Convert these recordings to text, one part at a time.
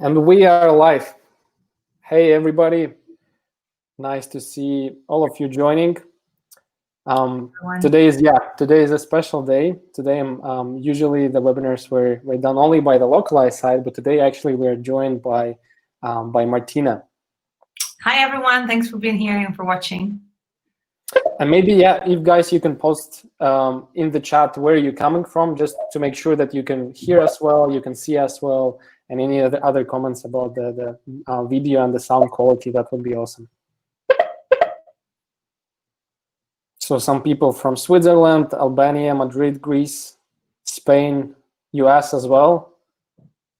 And we are live. Hey, everybody. Nice to see all of you joining. Today is a special day. Today, usually the webinars were done only by the Lokalise side, but today actually we're joined by Martina. Hi, everyone. Thanks for being here and for watching. And maybe, if guys, you can post in the chat where you're coming from, just to make sure that you can hear us well, you can see us well, and any other comments about the video and the sound quality, that would be awesome. So some people from Switzerland, Albania, Madrid, Greece, Spain, US as well.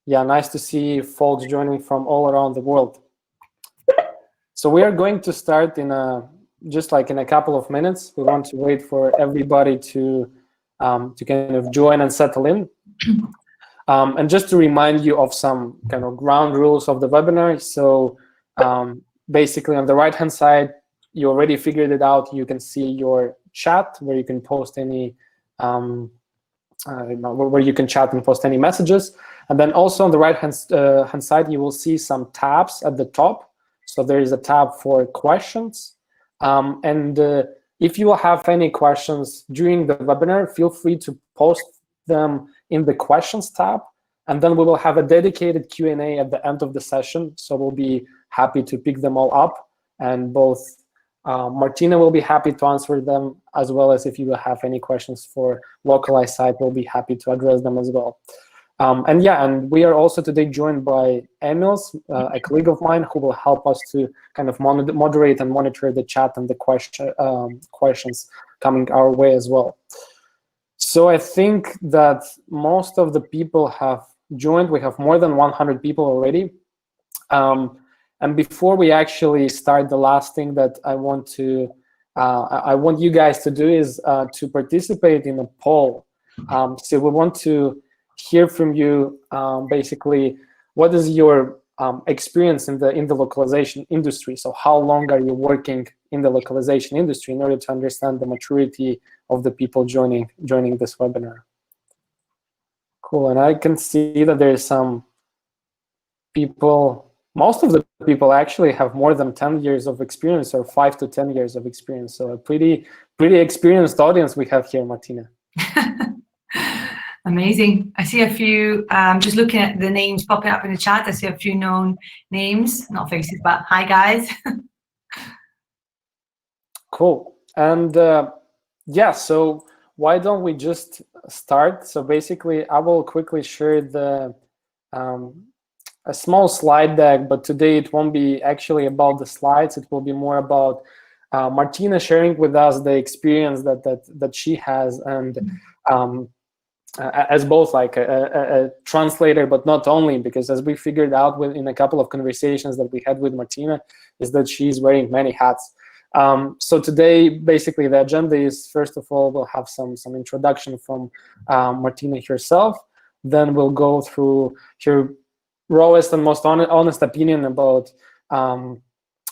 Yeah, nice to see folks joining from all around the world. So we are going to start in just like in a couple of minutes. We want to wait for everybody to kind of join and settle in. And just to remind you of some kind of ground rules of the webinar. So basically on the right-hand side, you already figured it out. You can see your chat where you can post any, where you can chat and post any messages. And then also on the right-hand side, you will see some tabs at the top. So there is a tab for questions. If you have any questions during the webinar, feel free to post them in the questions tab. And then we will have a dedicated Q&A at the end of the session. So we'll be happy to pick them all up. And both Martina will be happy to answer them, as well as if you have any questions for Lokalise side, we'll be happy to address them as well. And we are also today joined by Emils, a colleague of mine, who will help us to kind of moderate and monitor the chat and the questions coming our way as well. So I think that most of the people have joined. We have more than 100 people already. And before we actually start, the last thing that I want you guys to do is to participate in a poll. So we want to hear from you, basically, what is your experience in the localization industry? So how long are you working in the localization industry, in order to understand the maturity of the people joining this webinar? Cool. And I can see that there's some people. Most of the people actually have more than 10 years of experience, or 5 to 10 years of experience. So a pretty experienced audience we have here, Martina. Amazing. I see a few, just looking at the names popping up in the chat, I see a few known names, not faces, but hi, guys. Cool. And so why don't we just start? So basically, I will quickly share a small slide deck, but today it won't be actually about the slides. It will be more about Martina sharing with us the experience that she has, and as both like a translator, but not only, because as we figured out in a couple of conversations that we had with Martina, is that she's wearing many hats. So today, basically, the agenda is, first of all, we'll have some introduction from Martina herself. Then we'll go through her rawest and most honest opinion about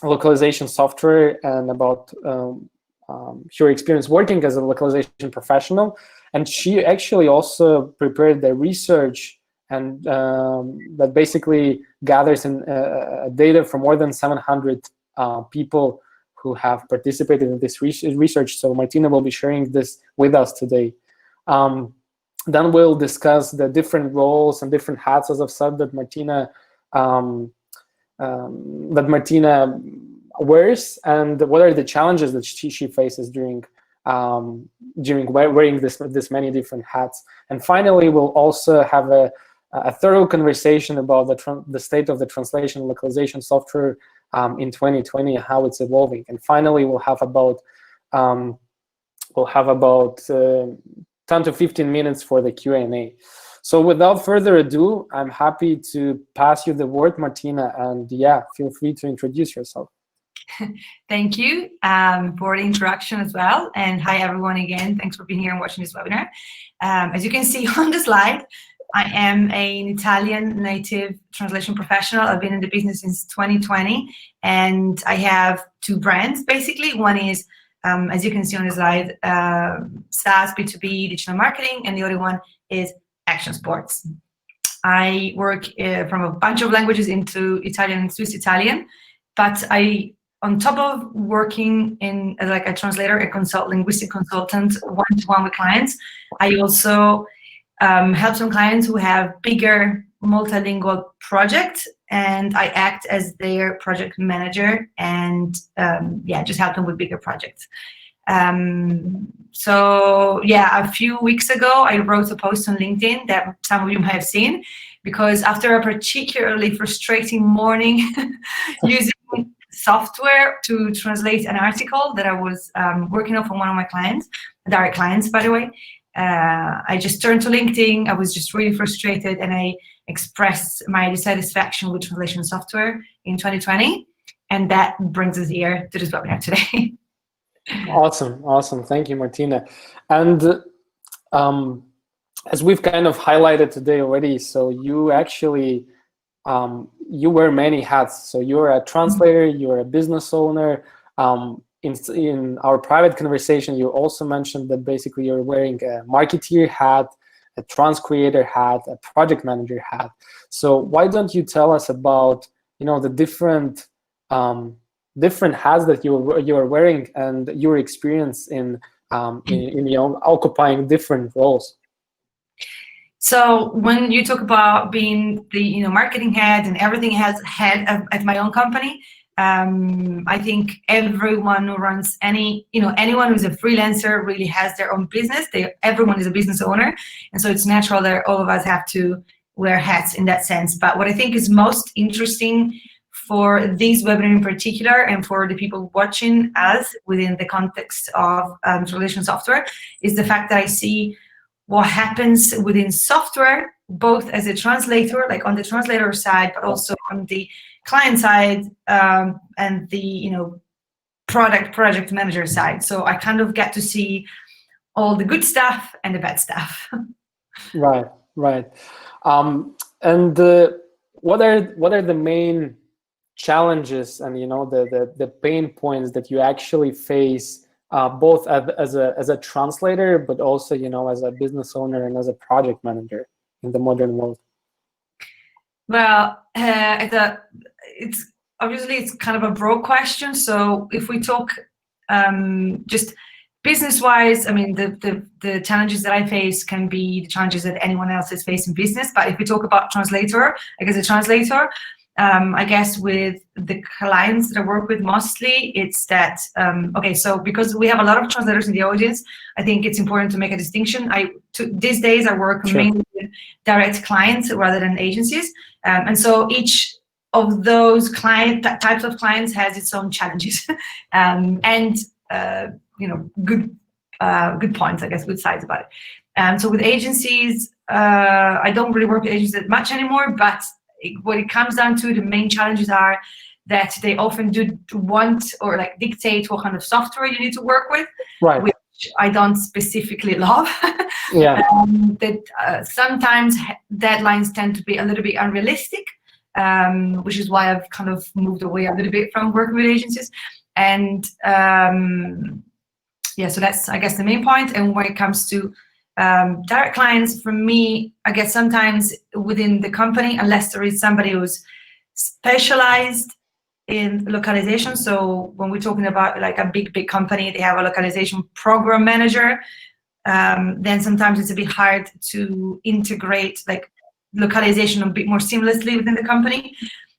localization software and about her experience working as a localization professional. And she actually also prepared the research and that basically gathers data from more than 700 people who have participated in this research. So Martina will be sharing this with us today. Then we'll discuss the different roles and different hats, as I've said, that Martina wears, and what are the challenges that she faces during wearing this many different hats. And finally, we'll also have a thorough conversation about the state of the translation and localization software in 2020 and how it's evolving. And finally, we'll have about 10 to 15 minutes for the Q&A. So without further ado, I'm happy to pass you the word, Martina, and feel free to introduce yourself. Thank you for the introduction as well. And hi, everyone, again. Thanks for being here and watching this webinar. As you can see on the slide, I am an Italian native translation professional. I've been in the business since 2020, and I have two brands, basically. One is, as you can see on the slide, SaaS, B2B, digital marketing, and the other one is Action Sports. I work from a bunch of languages into Italian and Swiss Italian, but on top of working in like a translator, linguistic consultant, one-to-one with clients, I also help some clients who have bigger multilingual projects, and I act as their project manager and just help them with bigger projects. So yeah, a few weeks ago, I wrote a post on LinkedIn that some of you might have seen, because after a particularly frustrating morning using software to translate an article that I was working on for one of my clients, direct clients, by the way, I just turned to LinkedIn. I was just really frustrated, and I expressed my dissatisfaction with translation software in 2020, and that brings us here to this webinar today. Awesome. Thank you, Martina. And as we've kind of highlighted today already, so you actually you wear many hats. So you're a translator, you're a business owner. In our private conversation, you also mentioned that basically you're wearing a marketeer hat, a trans creator hat, a project manager hat. So why don't you tell us about the different hats that you are wearing and your experience in occupying different roles? So when you talk about being the marketing head and everything has head at my own company, I think everyone who runs anyone who's a freelancer really has their own business. Everyone is a business owner, and so it's natural that all of us have to wear hats in that sense. But what I think is most interesting for this webinar in particular, and for the people watching us within the context of translation software, is the fact that I see what happens within software, both as a translator, like on the translator side, but also on the client side and the project manager side. So I kind of get to see all the good stuff and the bad stuff. Right. And what are the main challenges and the pain points that you actually face both as a translator, but also as a business owner and as a project manager in the modern world? Well, it's obviously kind of a broad question. So if we talk just business-wise, I mean, the challenges that I face can be the challenges that anyone else is facing business. But if we talk about translator, like as a translator, I guess with the clients that I work with mostly, it's that, okay, so because we have a lot of translators in the audience, I think it's important to make a distinction. These days I work mainly with direct clients rather than agencies. And so each of those types of clients has its own challenges and good points, I guess, good sides about it. So with agencies, I don't really work with agencies that much anymore, but what it comes down to, the main challenges are that they often do want or like dictate what kind of software you need to work with, right, which I don't specifically love. Yeah. That sometimes deadlines tend to be a little bit unrealistic, which is why I've kind of moved away a little bit from working with agencies. And so that's, I guess, the main point. And when it comes to direct clients, for me, I guess sometimes within the company, unless there is somebody who's specialized in localization. So when we're talking about like a big company, they have a localization program manager, then sometimes it's a bit hard to integrate like localization a bit more seamlessly within the company.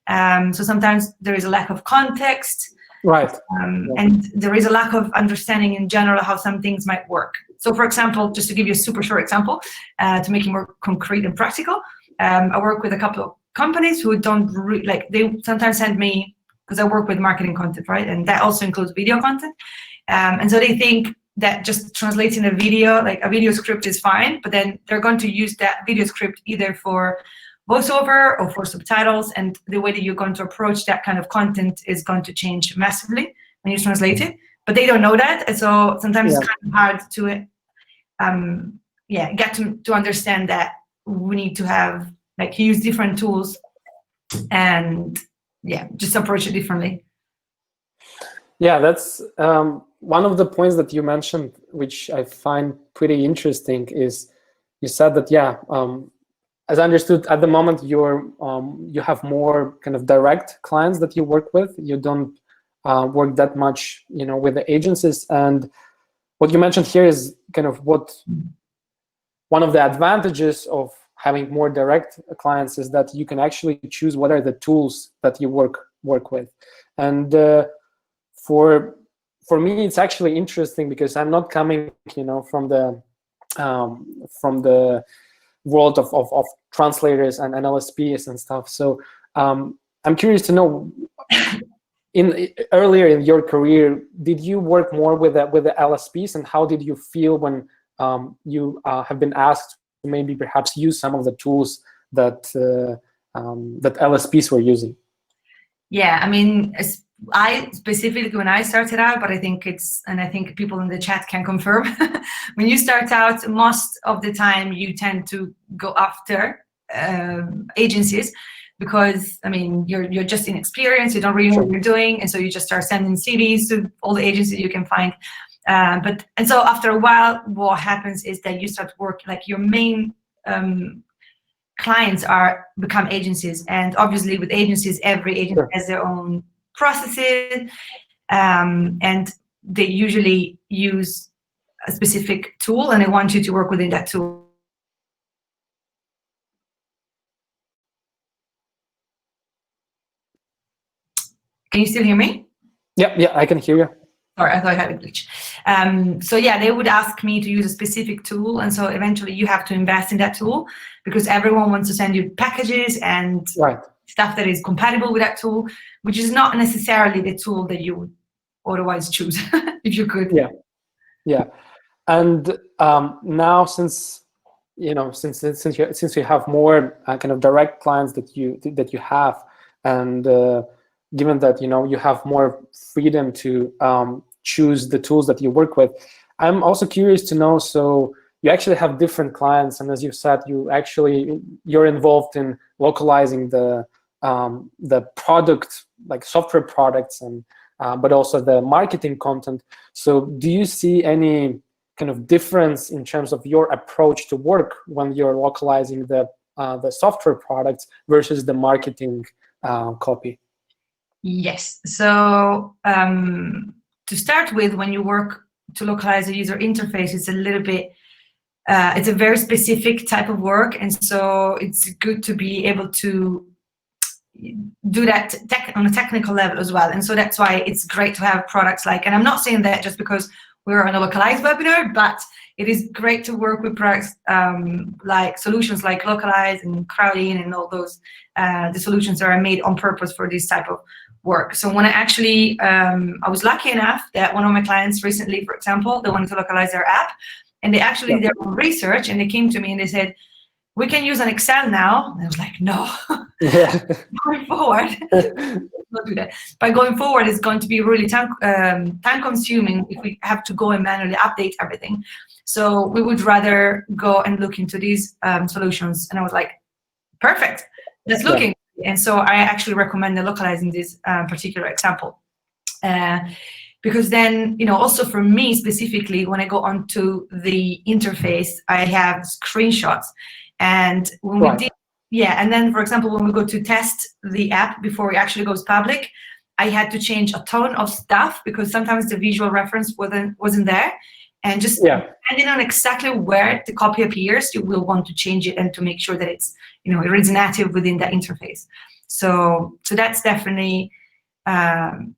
So sometimes there is a lack of context. Right. And there is a lack of understanding in general how some things might work. So for example, just to give you a super short example, to make it more concrete and practical, I work with a couple of companies who don't they sometimes send me, because I work with marketing content, right? And that also includes video content. And so they think that just translating a video, like a video script is fine, but then they're going to use that video script either for voiceover or for subtitles, and the way that you're going to approach that kind of content is going to change massively when you translate it. But they don't know that, and so sometimes it's kind of hard to get to understand that we need to have use different tools and just approach it differently. Yeah, that's one of the points that you mentioned, which I find pretty interesting, is you said that as I understood, at the moment you have more kind of direct clients that you work with. You don't work that much, with the agencies. And what you mentioned here is kind of one of the advantages of having more direct clients is that you can actually choose what are the tools that you work with. And for me, it's actually interesting because I'm not coming, from the world of translators and LSPs and stuff. So I'm curious to know, earlier in your career, did you work more with the LSPs, and how did you feel when you have been asked to maybe perhaps use some of the tools that that LSPs were using? Yeah, I mean, I specifically, when I started out, but I think people in the chat can confirm, when you start out, most of the time you tend to go after agencies, because I mean, you're just inexperienced, you don't really know what you're doing, and so you just start sending CVs to all the agencies you can find. And so after a while, what happens is that you start working, like your main clients become agencies, and obviously with agencies, every agency has their own processes, and they usually use a specific tool, and they want you to work within that tool. Can you still hear me? Yeah, I can hear you. Sorry, I thought I had a glitch. So yeah, they would ask me to use a specific tool, and so eventually you have to invest in that tool, because everyone wants to send you packages and stuff that is compatible with that tool, which is not necessarily the tool that you would otherwise choose if you could. Yeah. And now, since you have more kind of direct clients that you have, and given that you have more freedom to choose the tools that you work with, I'm also curious to know. So you actually have different clients, and as you said, you're involved in localizing the product, like software products, and but also the marketing content. So do you see any kind of difference in terms of your approach to work when you're localizing the software products versus the marketing copy? Yes. So to start with, when you work to localize a user interface, it's a little bit, it's a very specific type of work, and so it's good to be able to do that on a technical level as well. And so that's why it's great to have products like, and I'm not saying that just because we're on a Lokalise webinar, but it is great to work with products like solutions like Lokalise and Crowdin and all those, the solutions that are made on purpose for this type of work. So when I was lucky enough that one of my clients recently, for example, they wanted to localize their app, and they actually did their own research, and they came to me and they said, we can use an Excel now. And I was like, no. Going forward, not do that. But going forward, it's going to be really time consuming if we have to go and manually update everything. So we would rather go and look into these solutions. And I was like, perfect, let's look into it. And so I actually recommend localizing this particular example. Because then, also for me specifically, when I go onto the interface, I have screenshots. And when we did, and then, for example, when we go to test the app before it actually goes public, I had to change a ton of stuff because sometimes the visual reference wasn't there. And just depending on exactly where the copy appears, you will want to change it and to make sure that it's, it reads native within that interface. So that's definitely the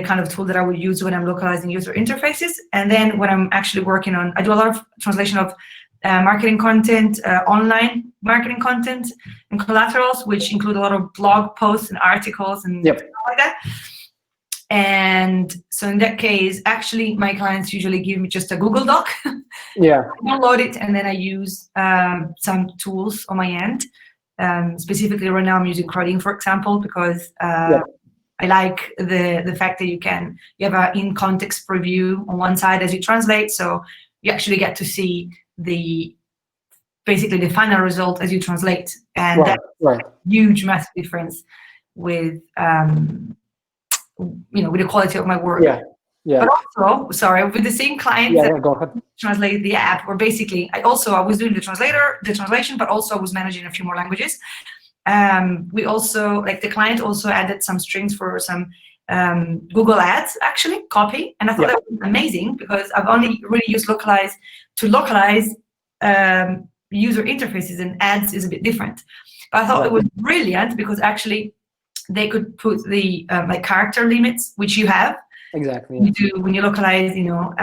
kind of tool that I would use when I'm localizing user interfaces. And then when I'm actually working on, I do a lot of translation of marketing content, online marketing content, and collaterals, which include a lot of blog posts and articles and stuff like that. And so in that case, actually, my clients usually give me just a Google Doc. I download it, and then I use some tools on my end. Specifically, right now I'm using Crowdin, for example, because I like the fact that you have an in-context preview on one side as you translate, so you actually get to see basically the final result as you translate, and that's a huge, massive difference with with the quality of my work. Yeah. But also, sorry, with the same clients Yeah, that yeah, go ahead. translate the app, where basically I was doing the translation, but also I was managing a few more languages. We also, like the client also added some strings for some Google Ads, actually, copy. And I thought that was amazing because I've only really used Lokalise to localize user interfaces, and ads is a bit different. But I thought it was brilliant because actually they could put the like character limits, which you have. Exactly. You do when you localize, you know,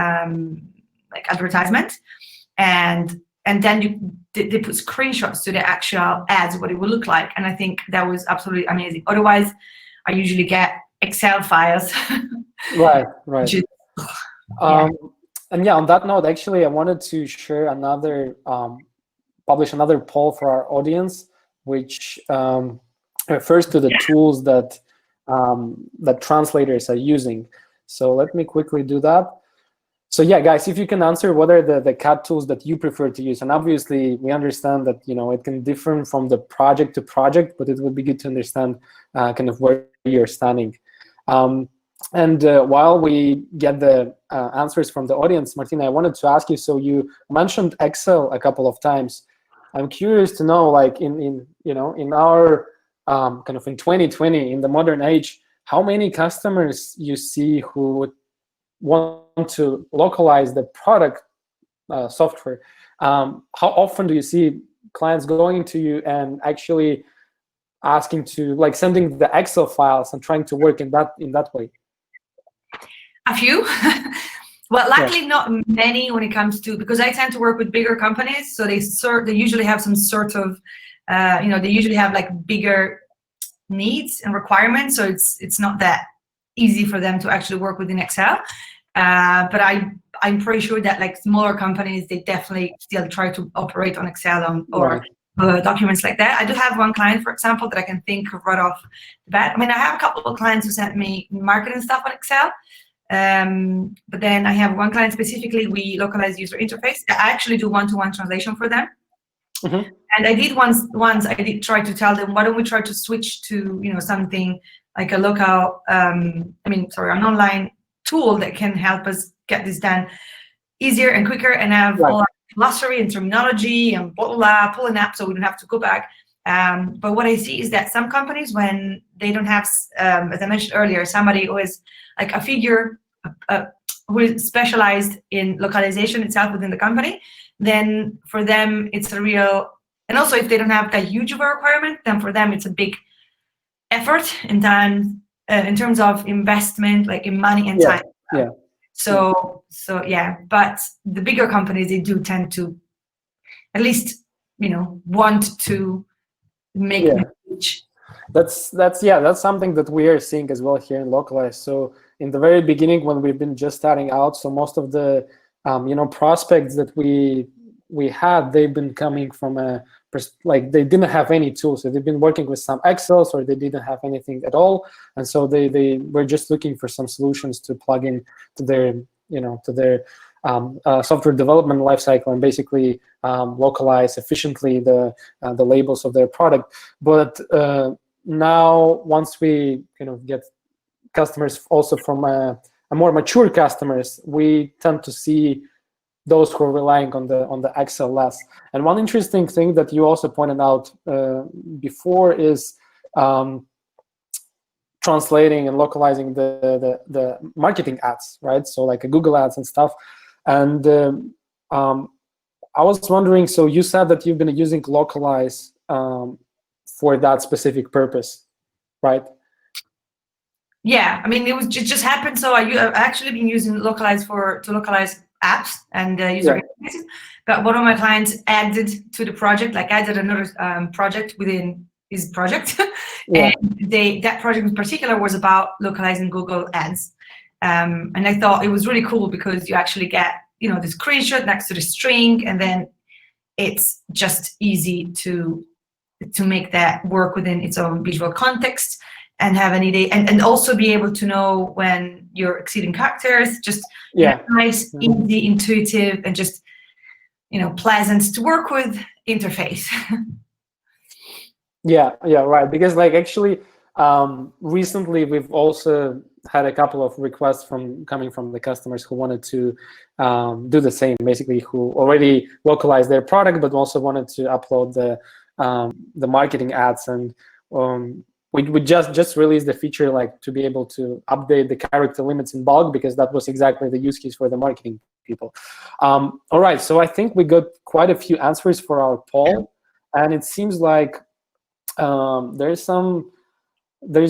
like advertisement, and then they put screenshots to the actual ads, what it will look like, and I think that was absolutely amazing. Otherwise, I usually get Excel files. Right. Is, And yeah, on that note, actually, I wanted to share another, publish another poll for our audience, which refers to the tools that that translators are using. So let me quickly do that. So yeah, guys, if you can answer what are the CAD tools that you prefer to use, and obviously we understand that, you know, it can differ from the project to project, but it would be good to understand kind of where you're standing. And while we get the answers from the audience, Martina, I wanted to ask you. So you mentioned Excel a couple of times. I'm curious to know, like in you know, in our kind of in 2020, in the modern age, how many customers you see who would want to localize the product software? How often do you see clients going to you and actually asking to, like, sending the Excel files and trying to work in that way? a few. Well, luckily not many when it comes to, because I tend to work with bigger companies, so they usually have some sort of you know, they usually have like bigger needs and requirements, so it's not that easy for them to actually work within Excel. But I'm pretty sure that like smaller companies, they definitely still try to operate on Excel or documents like that. I do have one client, for example, that I can think of right off the bat. I mean, I have a couple of clients who sent me marketing stuff on Excel. But then I have one client specifically, we localize user interface. I actually do one-to-one translation for them. And I did once I did try to tell them, why don't we try to switch to, you know, something like a local, an online tool that can help us get this done easier and quicker, and have all our glossary and terminology and blah, blah, blah, pulling up so we don't have to go back. But what I see is that some companies, when they don't have, as I mentioned earlier, somebody who is like a figure who is specialized in localization itself within the company, then for them it's a real, and also if they don't have that huge of a requirement, then for them it's a big effort in time, in terms of investment, like in money and time. So yeah, but the bigger companies, they do tend to at least, you know, want to make that's something that we are seeing as well here in Lokalise. So in the very beginning, when we've been just starting out, so most of the you know, prospects that we had, they've been coming from like they didn't have any tools. So they've been working with some Excels, or they didn't have anything at all, and so they were just looking for some solutions to plug in to their, you know, to their software development lifecycle and basically localize efficiently the labels of their product. But now, once we kind of get customers also from a more mature customers, we tend to see those who are relying on the Excel less. And one interesting thing that you also pointed out before is translating and localizing the marketing ads, right? So like a Google ads and stuff. And I was wondering, so you said that you've been using Lokalise for that specific purpose, right? Yeah, I mean, it just happened. So I've actually been using Lokalise to localize apps and user interfaces. But one of my clients added to the project, like added another project within his project. And that project in particular was about localizing Google ads. And I thought it was really cool because you actually get, you know, the screenshot next to the string, and then it's just easy to make that work within its own visual context, and have an idea, and also be able to know when you're exceeding characters. Just nice, easy, intuitive, and just, you know, pleasant to work with interface. Right. Because like actually recently we've also had a couple of requests coming from the customers who wanted to do the same, basically, who already localized their product but also wanted to upload the marketing ads. And we just released the feature, like, to be able to update the character limits in bulk, because that was exactly the use case for the marketing people. All right, so I think we got quite a few answers for our poll, and it seems like there's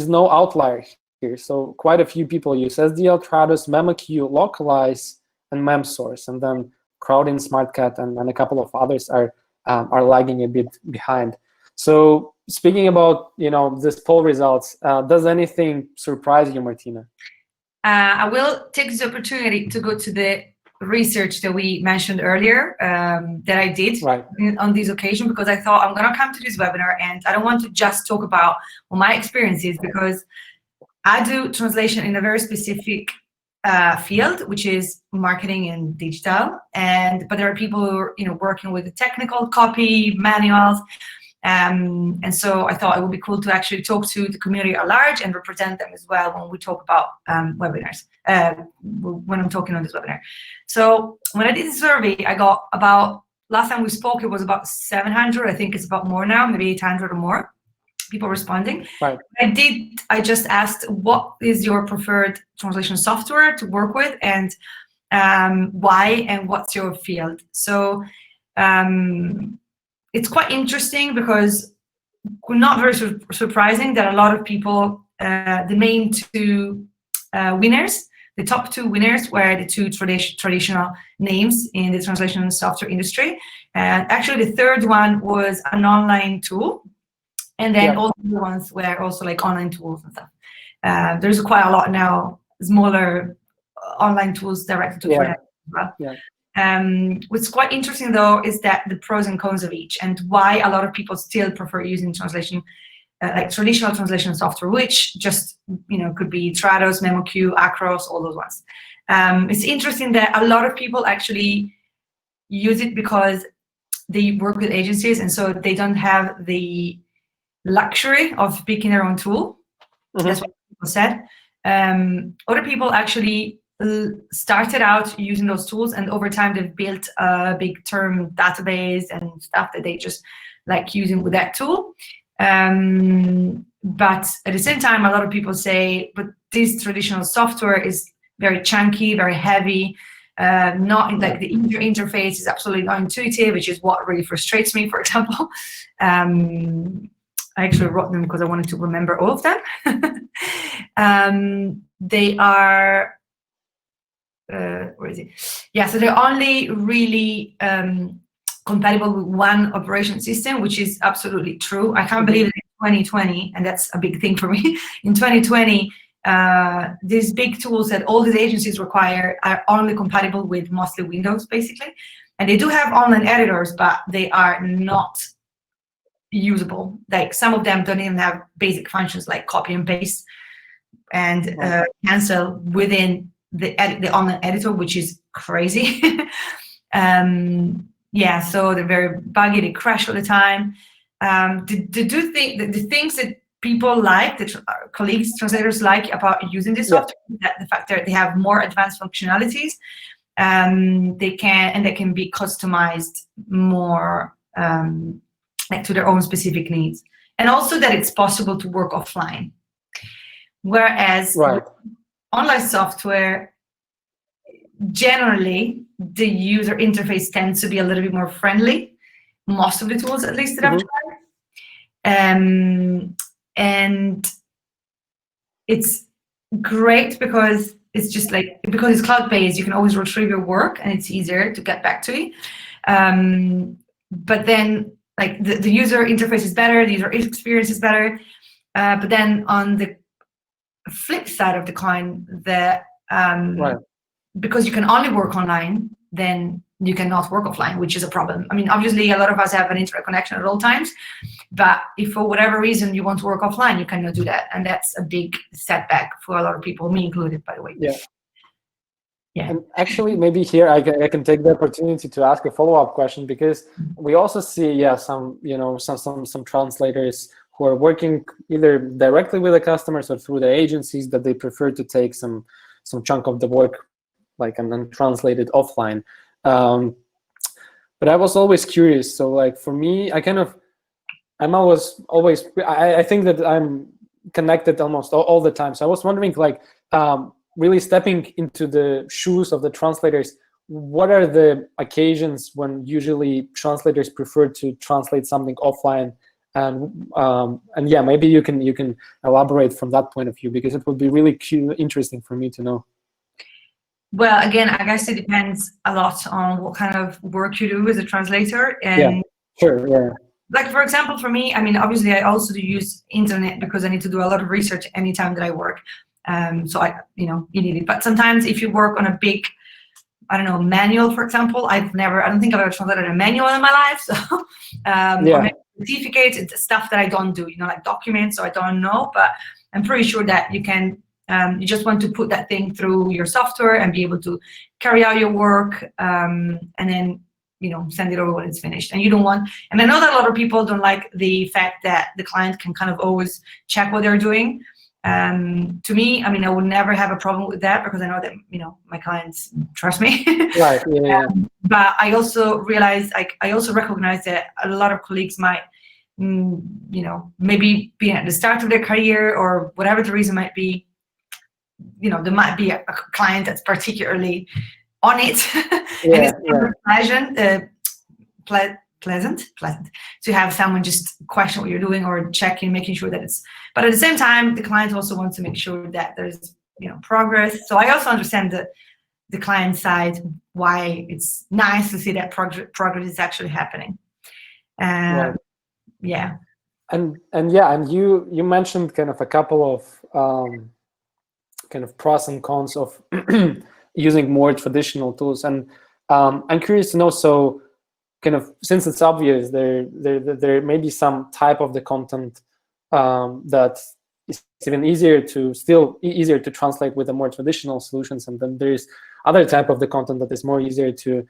no outlier here. So quite a few people use SDL, Trados, memoQ, Lokalise, and memsource, and then Crowdin, SmartCat, and a couple of others are lagging a bit behind. So speaking about this poll results, does anything surprise you, Martina? I will take this opportunity to go to the research that we mentioned earlier that I did on this occasion, because I thought I'm going to come to this webinar and I don't want to just talk about my experiences, because I do translation in a very specific field, which is marketing and digital. But there are people who are working with the technical copy, manuals. And so I thought it would be cool to actually talk to the community at large and represent them as well when we talk about webinars, when I'm talking on this webinar. So when I did the survey, I got about, last time we spoke, it was about 700. I think it's about more now, maybe 800 or more people responding. Right. I just asked, what is your preferred translation software to work with, and why, and what's your field? So it's quite interesting, because not very surprising that a lot of people, the main two winners, the top two winners were the two traditional names in the translation software industry. And actually the third one was an online tool. And then all the other ones were also like online tools and stuff. There's quite a lot now, smaller online tools directed to freelancers as well. What's quite interesting though is that the pros and cons of each, and why a lot of people still prefer using translation, like traditional translation software, which just could be Trados, memoQ, Acros, all those ones. It's interesting that a lot of people actually use it because they work with agencies, and so they don't have the luxury of picking their own tool. That's what people said. Other people actually started out using those tools, and over time they've built a big term database and stuff that they just like using with that tool. But at the same time, a lot of people say, but this traditional software is very chunky, very heavy, not like the interface is absolutely not intuitive, which is what really frustrates me, for example. I actually wrote them because I wanted to remember all of them. They are, where is it? Yeah, so they're only really compatible with one operation system, which is absolutely true. I can't believe it in 2020, and that's a big thing for me. In 2020, these big tools that all these agencies require are only compatible with mostly Windows, basically. And they do have online editors, but they are not usable. Like some of them don't even have basic functions like copy and paste and cancel within the online editor, which is crazy. Yeah, so they're very buggy, they crash all the time. Do think that the things that people like, that colleagues, translators like about using this software, that the fact that they have more advanced functionalities, they can be customized more like to their own specific needs, and also that it's possible to work offline. Whereas online software, generally the user interface tends to be a little bit more friendly. Most of the tools, at least, that I've tried. And it's great because it's just like, because it's cloud-based, you can always retrieve your work and it's easier to get back to it. But then like the user interface is better, the user experience is better. But then on the flip side of the coin, because you can only work online, then you cannot work offline, which is a problem. I mean, obviously, a lot of us have an internet connection at all times, but if for whatever reason you want to work offline, you cannot do that. And that's a big setback for a lot of people, me included, by the way. Yeah. And actually, maybe here I can take the opportunity to ask a follow-up question, because we also see, some translators who are working either directly with the customers or through the agencies, that they prefer to take some chunk of the work, like, and then translate it offline. But I was always curious. So like for me, I think that I'm connected almost all the time. So I was wondering, like, really stepping into the shoes of the translators, what are the occasions when usually translators prefer to translate something offline? And yeah, maybe you can elaborate from that point of view, because it would be really interesting for me to know. Well, again, I guess it depends a lot on what kind of work you do as a translator. And yeah, sure, yeah. Like, for example, for me, I mean, obviously I also do use internet because I need to do a lot of research anytime that I work. So you need it. But sometimes if you work on a big, I don't know, manual, for example, I don't think I've ever translated a manual in my life. So, or maybe certificates, it's stuff that I don't do, like documents, so I don't know. But I'm pretty sure that you can, you just want to put that thing through your software and be able to carry out your work, and then, send it over when it's finished. And you don't want, and I know that a lot of people don't like the fact that the client can kind of always check what they're doing. To me, I mean, I would never have a problem with that, because I know that, my clients trust me. Right, yeah. But I also realize, I also recognize that a lot of colleagues might, maybe be at the start of their career, or whatever the reason might be, there might be a client that's particularly on it. And it's pleasant to have someone just question what you're doing, or checking, making sure that it's, but at the same time, the client also wants to make sure that there's, progress. So I also understand the client side, why it's nice to see that progress is actually happening. Right. Yeah. And you mentioned kind of a couple of kind of pros and cons of using more traditional tools, and I'm curious to know, so kind of, since it's obvious, there may be some type of the content that is even easier to translate with the more traditional solutions, and then there's other type of the content that is more easier to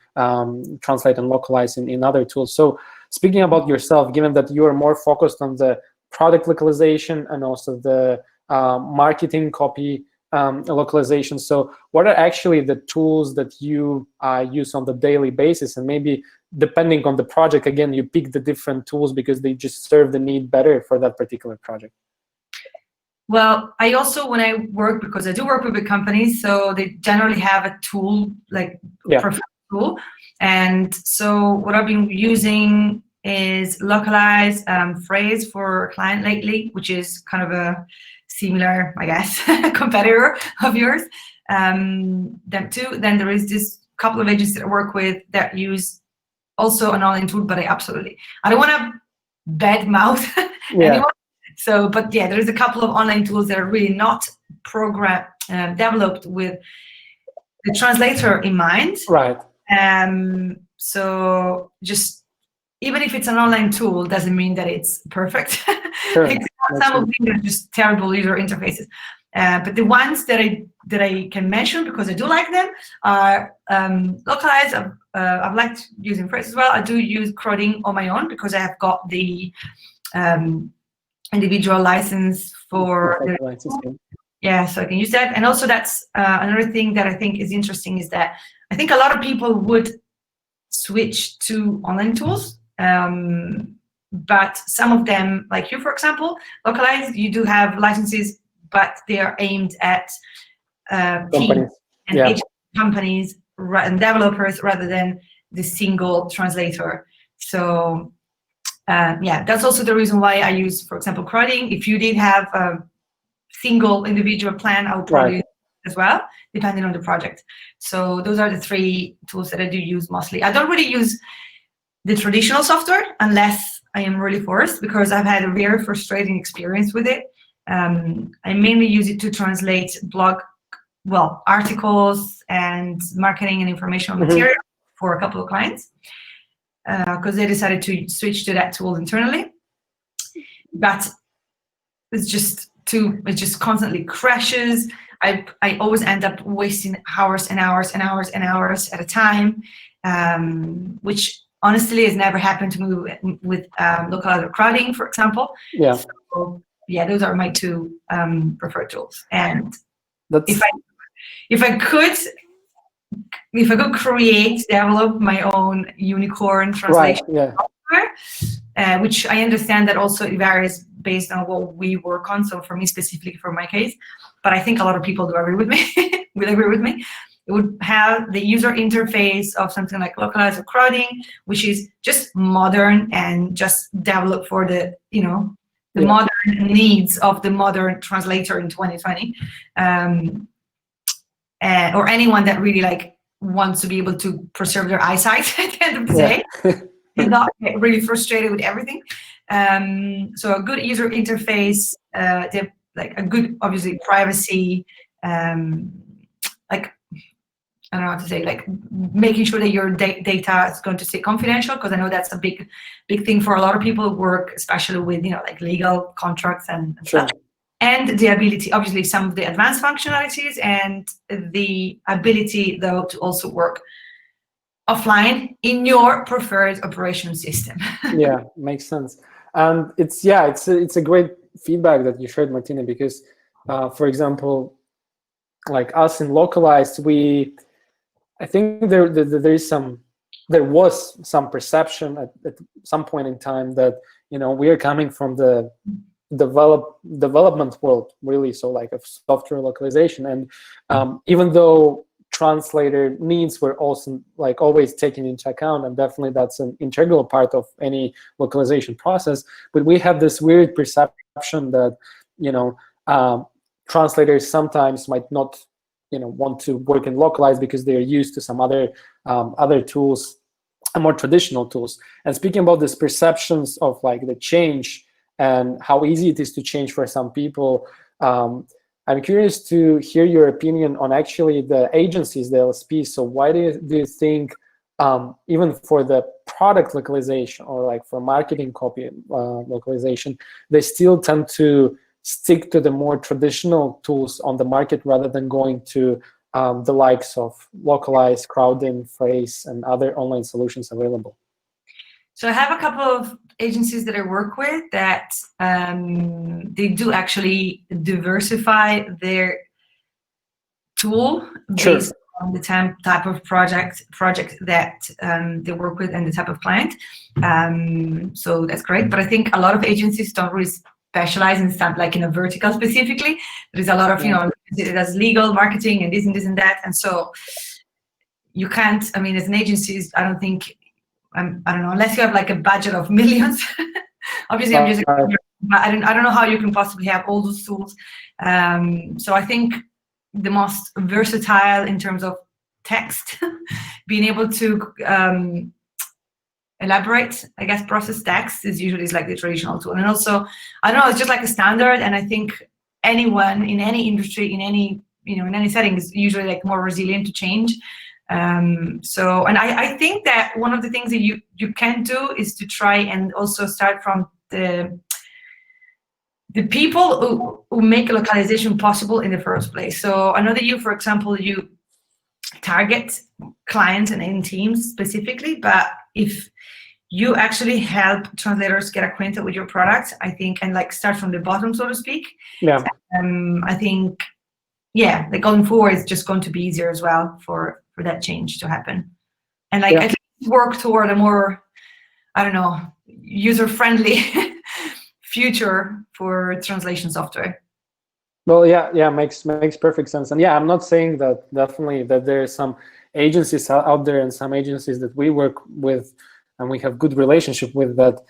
translate and localize in other tools. So speaking about yourself, given that you are more focused on the product localization and also the marketing copy localization, so what are actually the tools that you use on the daily basis? And maybe depending on the project, again, you pick the different tools because they just serve the need better for that particular project. Well, I also, when I work, because I do work with big companies, so they generally have a tool, like preferred tool. And so what I've been using is Lokalise, Phrase for a client lately, which is kind of a similar, I guess, competitor of yours. Then there is this couple of agencies that I work with that use also an online tool, but I don't want to bad mouth anyone. So, but yeah, there is a couple of online tools that are really not developed with the translator in mind. Right. So just, even if it's an online tool, doesn't mean that it's perfect. Sure. Some of them are just terrible user interfaces. But the ones that I can mention, because I do like them, are Lokalise. I've liked using Phrase as well. I do use Crowding on my own because I have got the individual license for so I can use that. And also, that's another thing that I think is interesting, is that I think a lot of people would switch to online tools, but some of them, like you, for example, Lokalise, you do have licenses, but they are aimed at teams and companies and developers rather than the single translator. So that's also the reason why I use, for example, Crowding. If you did have a single individual plan, I would probably use it as well, depending on the project. So those are the three tools that I do use mostly. I don't really use the traditional software unless I am really forced, because I've had a very frustrating experience with it. I mainly use it to translate articles and marketing and informational material for a couple of clients, because they decided to switch to that tool internally. But it just constantly crashes. I always end up wasting hours and hours and hours and hours at a time, which honestly has never happened to me with Lokalise or Crowding, for example. Yeah. So, yeah, those are my two preferred tools. And That's if I could develop my own unicorn translation software, which I understand that also it varies based on what we work on. So for me, specifically for my case, but I think a lot of people do agree with me, will agree with me. It would have the user interface of something like Lokalise or crowding, which is just modern and just developed for the, the modern needs of the modern translator in 2020. Or anyone that really wants to be able to preserve their eyesight at the end of the day, and not get really frustrated with everything. So a good user interface, a good, obviously, privacy, I don't know how to say, making sure that your data is going to stay confidential, because I know that's a big thing for a lot of people who work, especially with, legal contracts and stuff. And the ability, obviously, some of the advanced functionalities and the ability, though, to also work offline in your preferred operation system. Yeah, makes sense. And it's a great feedback that you shared, Martina, because, for example, like us in Lokalise, I think there was some perception at some point in time that we are coming from the development world, really, so of software localization, and even though translator needs were also always taken into account, and definitely that's an integral part of any localization process, but we have this weird perception that translators sometimes might not want to work in Lokalise because they're used to some other tools, more traditional tools. And speaking about these perceptions of the change and how easy it is to change for some people, I'm curious to hear your opinion on actually the agencies, the LSPs. So why do you think, even for the product localization or for marketing copy localization, they still tend to stick to the more traditional tools on the market rather than going to the likes of Lokalise, Crowdin, Phrase, and other online solutions available? So I have a couple of agencies that I work with that they do actually diversify their tool based on the type of project that they work with and the type of client. So that's great. But I think a lot of agencies don't really specialize in stuff in a vertical specifically. There's a lot of, it does legal, marketing, and this and that. And so you can't, as an agency, I don't think, I don't know, unless you have a budget of millions. Obviously, I'm just, but I don't know how you can possibly have all those tools. So I think the most versatile in terms of text, being able to elaborate, process text is usually the traditional tool. And also, I don't know, it's just a standard. And I think anyone in any industry, in any, in any setting is usually more resilient to change. So, and I think that one of the things that you can do is to try and also start from the people who make localization possible in the first place. So I know that you, for example, you target clients and in teams specifically, but if you actually help translators get acquainted with your product, I think, and start from the bottom, so to speak. Yeah. I think, going forward, it's just going to be easier as well for that change to happen. And at least work toward a more, I don't know, user-friendly future for translation software. Well, makes perfect sense. And I'm not saying that definitely that there are some agencies out there and some agencies that we work with and we have good relationship with that,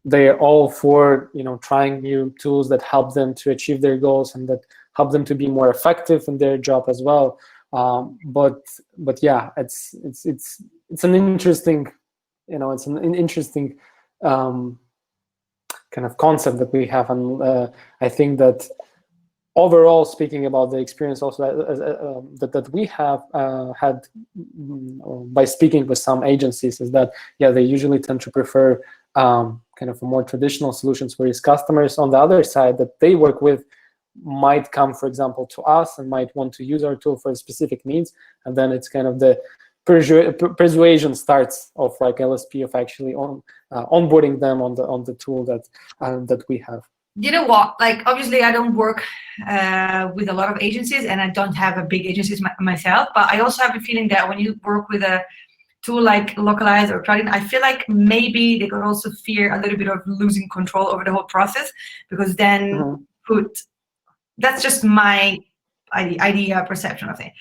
they are all for trying new tools that help them to achieve their goals and that help them to be more effective in their job as well. But it's an interesting, it's an interesting kind of concept that we have, and I think that overall, speaking about the experience also that we have had by speaking with some agencies, is that they usually tend to prefer kind of a more traditional solutions, whereas customers on the other side that they work with might come, for example, to us and might want to use our tool for specific needs, and then it's kind of the persuasion starts of like LSP of actually onboarding them on the tool that we have. You know what? Like, obviously, I don't work with a lot of agencies, and I don't have a big agencies myself. But I also have a feeling that when you work with a tool like Lokalise or Trados, I feel like maybe they could also fear a little bit of losing control over the whole process, because then that's just my idea perception of it.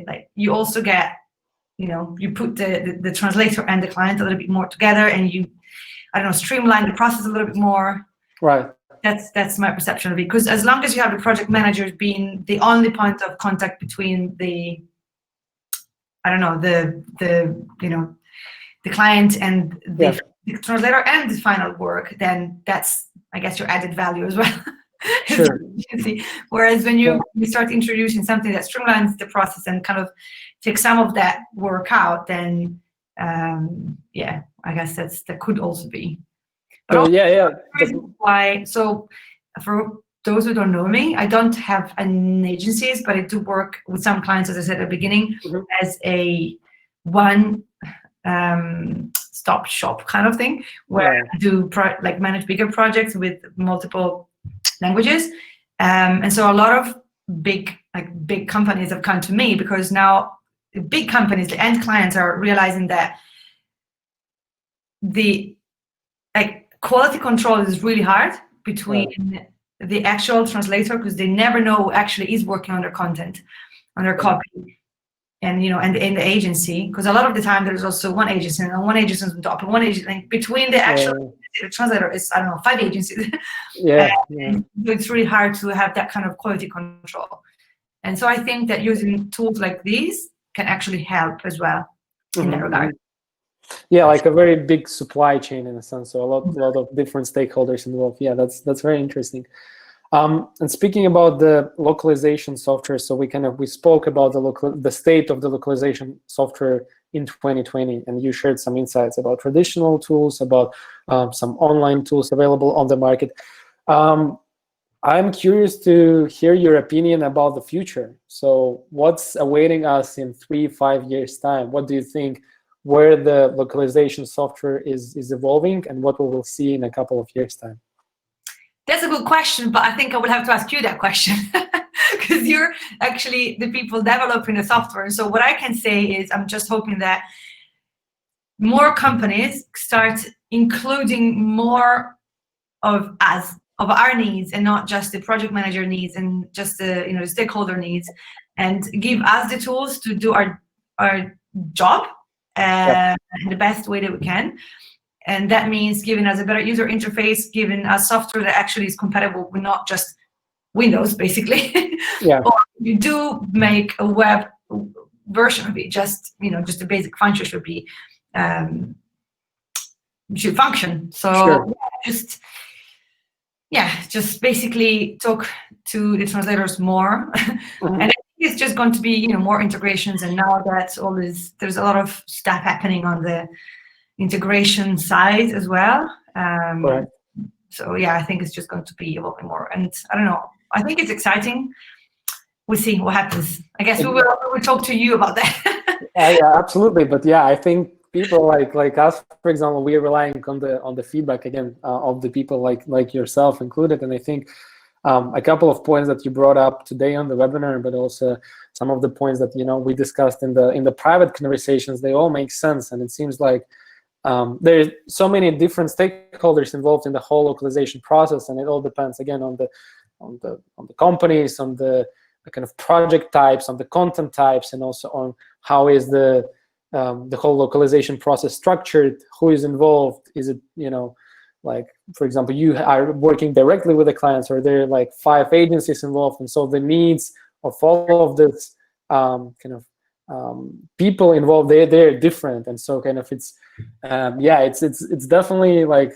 Like, you also get, you put the translator and the client a little bit more together, and you, I don't know, streamline the process a little bit more. Right. That's my perception of it. Because as long as you have the project managers being the only point of contact between the, I don't know, the client and the translator and the final work, then that's, I guess, your added value as well. Sure. Whereas when you start introducing something that streamlines the process and kind of takes some of that work out, then I guess that could also be. But also, why? So for those who don't know me, I don't have an agencies, but I do work with some clients, as I said at the beginning, as a one-stop shop kind of thing, where I do manage bigger projects with multiple languages, and so a lot of big companies have come to me, because now the big companies, the end clients, are realizing that the quality control is really hard between the actual translator, because they never know who actually is working on their content, on their copy, and and in the agency, because a lot of the time there's also one agency, and one agency on top, and one agency between the actual translator is, I don't know, 5 agencies. It's really hard to have that kind of quality control, and so I think that using tools like these can actually help as well in that regard. Yeah, like a very big supply chain in a sense, so a lot of different stakeholders involved. Yeah, that's very interesting. And speaking about the localization software, so we spoke about the state of the localization software in 2020, and you shared some insights about traditional tools, about some online tools available on the market. I'm curious to hear your opinion about the future. So what's awaiting us in 3-5 years' time? What do you think, where the localization software is evolving, and what we will see in a couple of years' time? That's a good question, but I think I will have to ask you that question, because you're actually the people developing the software. So what I can say is, I'm just hoping that more companies start including more of our needs, and not just the project manager needs and just the the stakeholder needs, and give us the tools to do our job in the best way that we can. And that means giving us a better user interface, giving us software that actually is compatible with not just Windows, basically. Or you do make a web version of it, just just the basic function should be should function. So just basically talk to the translators more. And I think it's just going to be more integrations, and now that there's a lot of stuff happening on the integration side as well. So I think it's just going to be evolving more, and I don't know, I think it's exciting. We'll see what happens. I guess we will talk to you about that. Yeah, absolutely. But I think people like us, for example, we are relying on the feedback again of the people like yourself included. And I think a couple of points that you brought up today on the webinar, but also some of the points that we discussed in the private conversations, they all make sense. And it seems like there's so many different stakeholders involved in the whole localization process, and it all depends again on the companies, on the kind of project types, on the content types, and also on how is the whole localization process structured, who is involved. Is it like, for example, you are working directly with the clients, or there are like 5 agencies involved, and so the needs of all of this people involved, they're different, and so kind of it's definitely like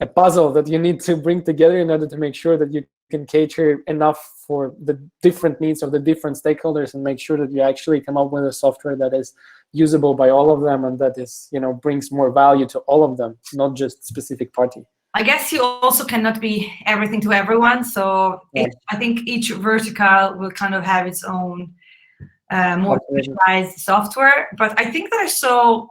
a puzzle that you need to bring together in order to make sure that you can cater enough for the different needs of the different stakeholders, and make sure that you actually come up with a software that is usable by all of them, and that is brings more value to all of them, not just specific party. I guess you also cannot be everything to everyone, so I think each vertical will kind of have its own more specialized software. But I think that I saw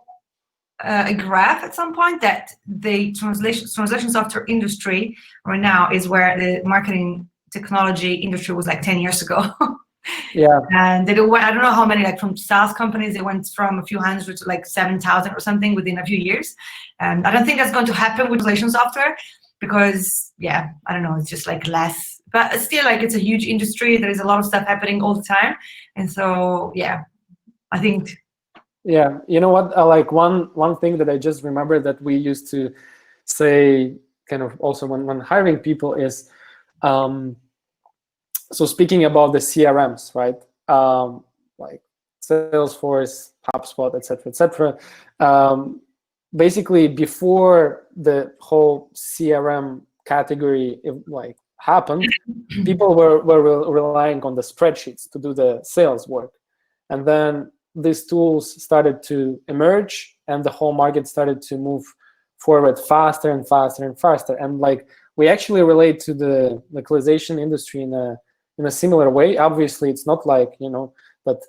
a graph at some point that the translation software industry right now is where the marketing technology industry was like 10 years ago. Yeah. And they do, I don't know how many, like from SaaS companies, they went from a few hundred to like 7,000 or something within a few years. And I don't think that's going to happen with translation software because, yeah, I don't know, it's just like less. But still, like, it's a huge industry. There is a lot of stuff happening all the time. And so, yeah, I think. Yeah, you know what? Like one thing that I just remember that we used to say, kind of also when hiring people is, so speaking about the CRMs, right? Like Salesforce, HubSpot, etc. Basically, before the whole CRM category like happened, people were relying on the spreadsheets to do the sales work, and then these tools started to emerge, and the whole market started to move forward faster and faster and faster. And like we actually relate to the localization industry in a similar way. Obviously, it's not like, you know, that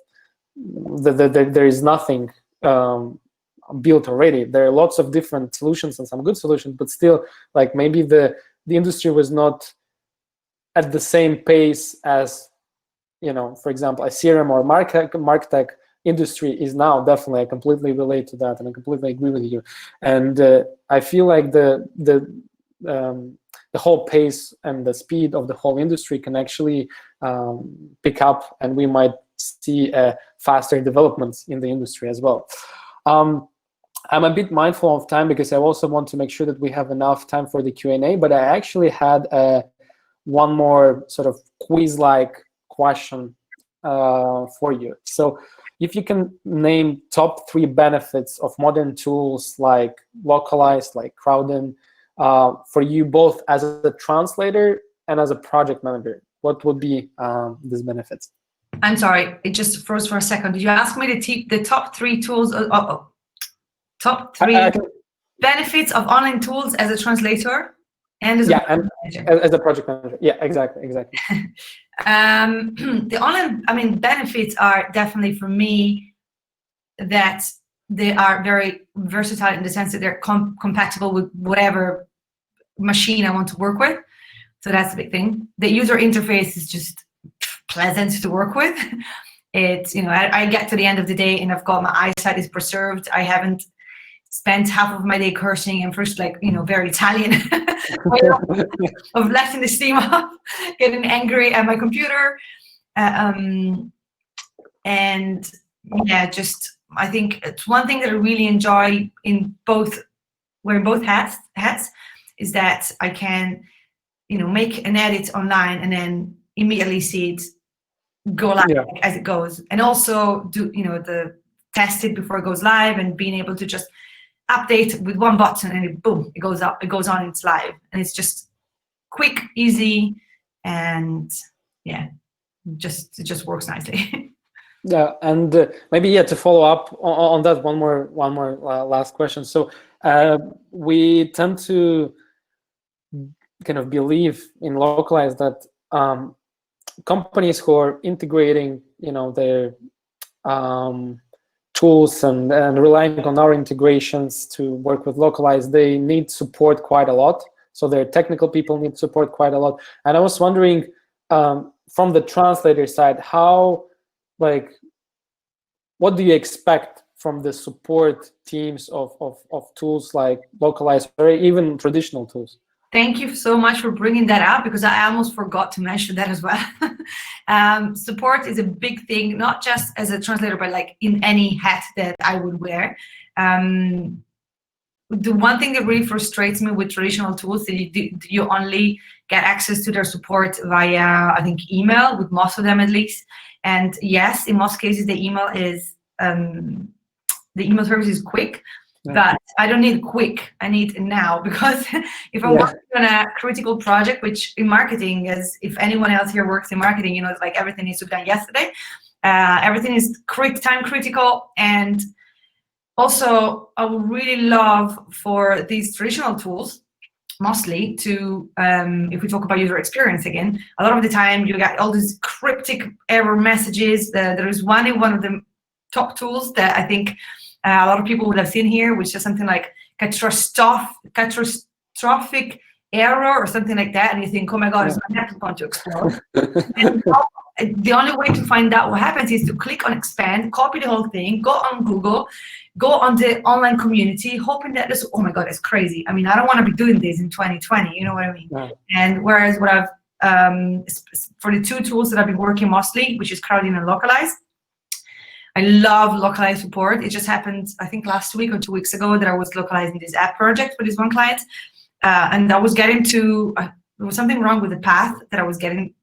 there is nothing built already. There are lots of different solutions and some good solutions, but still, like maybe the industry was not at the same pace as, you know, for example, a CRM or MarTech industry is now. Definitely, I completely relate to that, and I completely agree with you. And I feel like the whole pace and the speed of the whole industry can actually pick up, and we might see faster developments in the industry as well. I'm a bit mindful of time because I also want to make sure that we have enough time for the Q&A, but I actually had one more sort of quiz-like question for you. So if you can name top 3 benefits of modern tools like Lokalise, like Crowden, for you both as a translator and as a project manager, what would be these benefits? I'm sorry, it just froze for a second. Did you ask me the top 3 tools, top 3 benefits of online tools as a translator and as a project manager? As a project manager. Yeah, exactly. The online, benefits are definitely for me that they are very versatile in the sense that they're compatible with whatever machine I want to work with. So that's the big thing. The user interface is just pleasant to work with. It's, you know, I get to the end of the day and I've got my eyesight is preserved. I haven't spent half of my day cursing and first, like, you know, very Italian of letting the steam off, getting angry at my computer. And yeah, just, I think it's one thing that I really enjoy wearing both hats is that I can, you know, make an edit online and then immediately see it go live as it goes. And also do, you know, test it before it goes live and being able to just update with one button and boom, it goes up, it goes on, it's live. And it's just quick, easy, and yeah, it just works nicely. Yeah, and maybe to follow up on that, one more last question. So we tend to kind of believe in Lokalise that companies who are integrating, you know, their tools and relying on our integrations to work with Lokalise, they need support quite a lot. So their technical people need support quite a lot. And I was wondering, from the translator side, how, like, what do you expect from the support teams of tools like Lokalise or even traditional tools? Thank you so much for bringing that up, because I almost forgot to mention that as well. Support is a big thing, not just as a translator, but like in any hat that I would wear. The one thing that really frustrates me with traditional tools is you only get access to their support via, I think, email, with most of them at least. And yes, in most cases, the email service is quick. But I don't need quick, I need now, because if I'm working on a critical project, which in marketing is, if anyone else here works in marketing, you know, it's like everything needs to be done yesterday. Everything is time critical. And also I would really love for these traditional tools mostly to, if we talk about user experience again, a lot of the time you get all these cryptic error messages. There is one in one of the top tools that I think a lot of people would have seen here, which is something like catastrophic error or something like that, and you think, oh my God, is my network going to explode? And the only way to find out what happens is to click on expand, copy the whole thing, go on Google, go on the online community, hoping that this, oh my God, it's crazy. I mean, I don't want to be doing this in 2020, you know what I mean? Yeah. And whereas what I've, for the two tools that I've been working mostly, which is Crowdin and Lokalise, I love Lokalise support. It just happened, I think last week or 2 weeks ago, that I was localizing this app project for this one client. And I was getting to, there was something wrong with the path that I was trying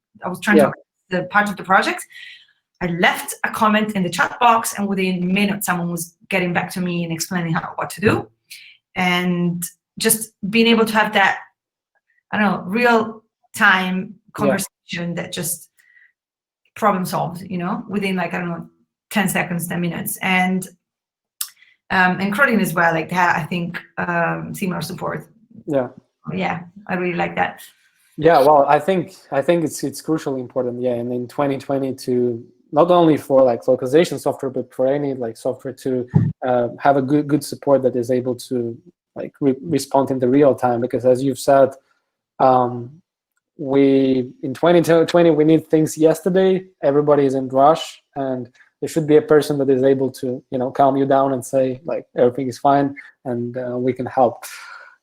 to, the part of the project. I left a comment in the chat box, and within minutes, someone was getting back to me and explaining what to do. And just being able to have that, I don't know, real time conversation that just problem solved, you know, within like, I don't know, 10 seconds, 10 minutes. And Crowdin as well, like that, I think similar support. Yeah, I really like that. Yeah, well, I think it's crucially important. Yeah, and in 2020 to not only for like localization software, but for any like software to have a good support that is able to like respond in the real time. Because as you've said, we in 2020 we need things yesterday. Everybody is in rush, and there should be a person that is able to, you know, calm you down and say like everything is fine and we can help.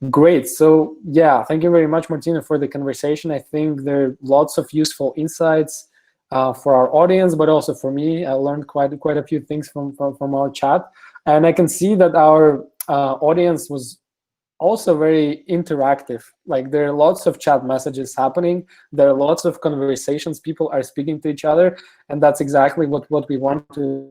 Great. So yeah, thank you very much, Martina, for the conversation. I think there are lots of useful insights for our audience, but also for me. I learned quite a few things from our chat, and I can see that our audience was also very interactive. Like there are lots of chat messages happening. There are lots of conversations. People are speaking to each other, and that's exactly what we want to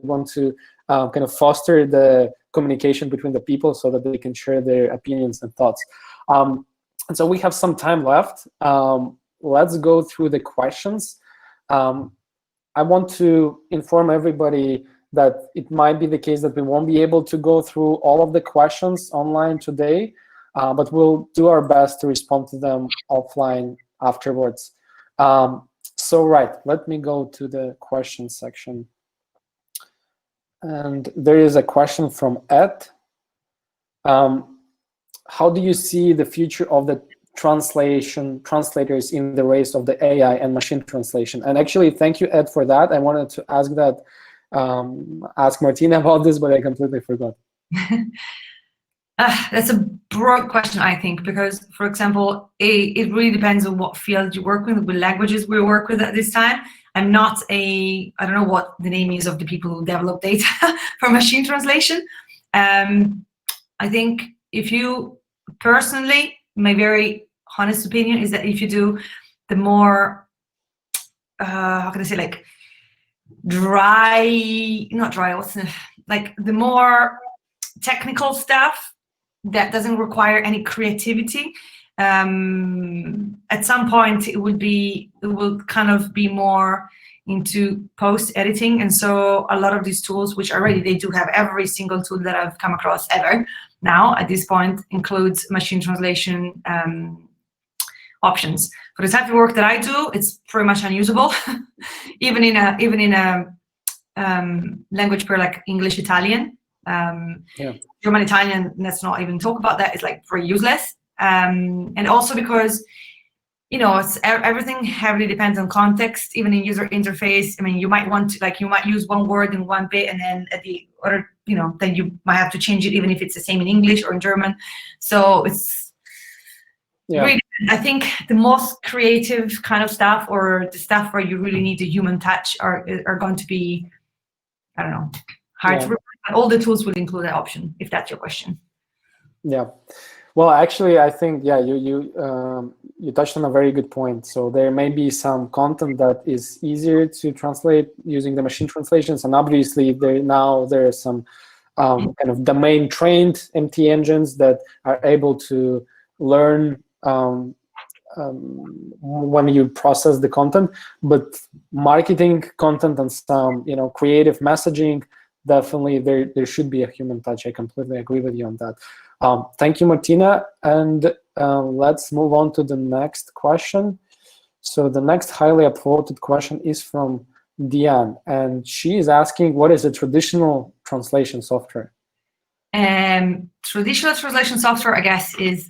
kind of foster the communication between the people so that they can share their opinions and thoughts. And so we have some time left. Let's go through the questions. I want to inform everybody that it might be the case that we won't be able to go through all of the questions online today, but we'll do our best to respond to them offline afterwards. So right, let me go to the question section. And there is a question from Ed. How do you see the future of the translators in the race of the AI and machine translation? And actually, thank you, Ed, for that. I wanted to ask that, ask Martina about this, but I completely forgot. That's a broad question, I think, because, for example, it really depends on what field you work with languages we work with at this time. I'm not I don't know what the name is of the people who develop data for machine translation. I think if you, personally, my very honest opinion is that if you do the more, how can I say, like the more technical stuff that doesn't require any creativity, at some point it will kind of be more into post editing. And so a lot of these tools, which already they do have, every single tool that I've come across ever now at this point includes machine translation options. For the type of work that I do, it's pretty much unusable. even in a language pair like English Italian, German Italian, let's not even talk about that. It's like very useless. And also because, you know, it's everything heavily depends on context, even in user interface. I mean, you might want to, you might use one word in one bit, and then at the other, you know, then you might have to change it, even if it's the same in English or in German. So it's really, I think the most creative kind of stuff, or the stuff where you really need the human touch, are going to be, I don't know, hard to replace. All the tools will include that option, if that's your question. Yeah. Well, actually, I think, you touched on a very good point. So there may be some content that is easier to translate using the machine translations, and obviously there are some kind of domain-trained MT engines that are able to learn when you process the content. But marketing content and some, you know, creative messaging, definitely there should be a human touch. I completely agree with you on that. Thank you, Martina. And let's move on to the next question. So the next highly upvoted question is from Diane, and she is asking, what is a traditional translation software? Traditional translation software, I guess, is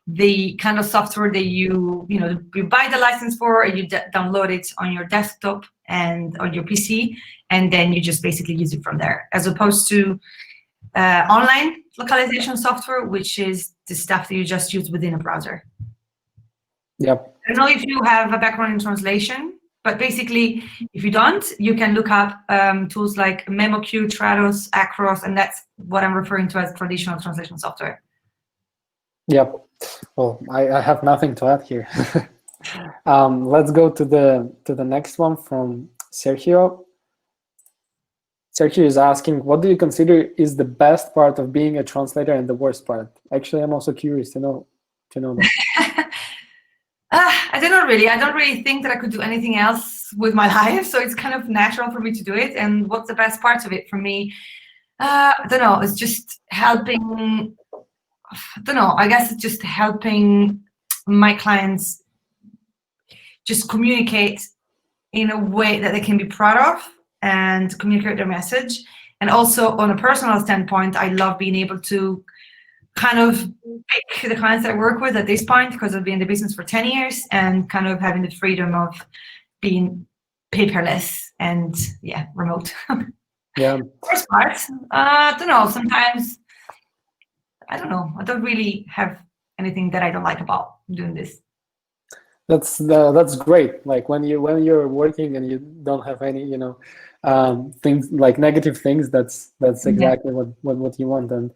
the kind of software that you buy the license for, and you download it on your desktop and on your PC, and then you just basically use it from there, as opposed to online localization software, which is the stuff that you just use within a browser. Yep. I don't know if you have a background in translation, but basically, if you don't, you can look up tools like memoQ, Trados, Acros, and that's what I'm referring to as traditional translation software. Yep. Well, I have nothing to add here. Let's go to the next one from Sergio. Sergio is asking, what do you consider is the best part of being a translator and the worst part? Actually, I'm also curious to know that. I don't know, really. I don't really think that I could do anything else with my life, so it's kind of natural for me to do it. And what's the best part of it for me? I don't know. It's just helping. I don't know. I guess it's just helping my clients just communicate in a way that they can be proud of and communicate their message. And also, on a personal standpoint, I love being able to kind of pick the clients that I work with at this point, because I've been in the business for 10 years and kind of having the freedom of being paperless and remote. Yeah. First part, I don't know. Sometimes, I don't know. I don't really have anything that I don't like about doing this. That's great. Like when you're working and you don't have any things like negative things. That's exactly what you want. And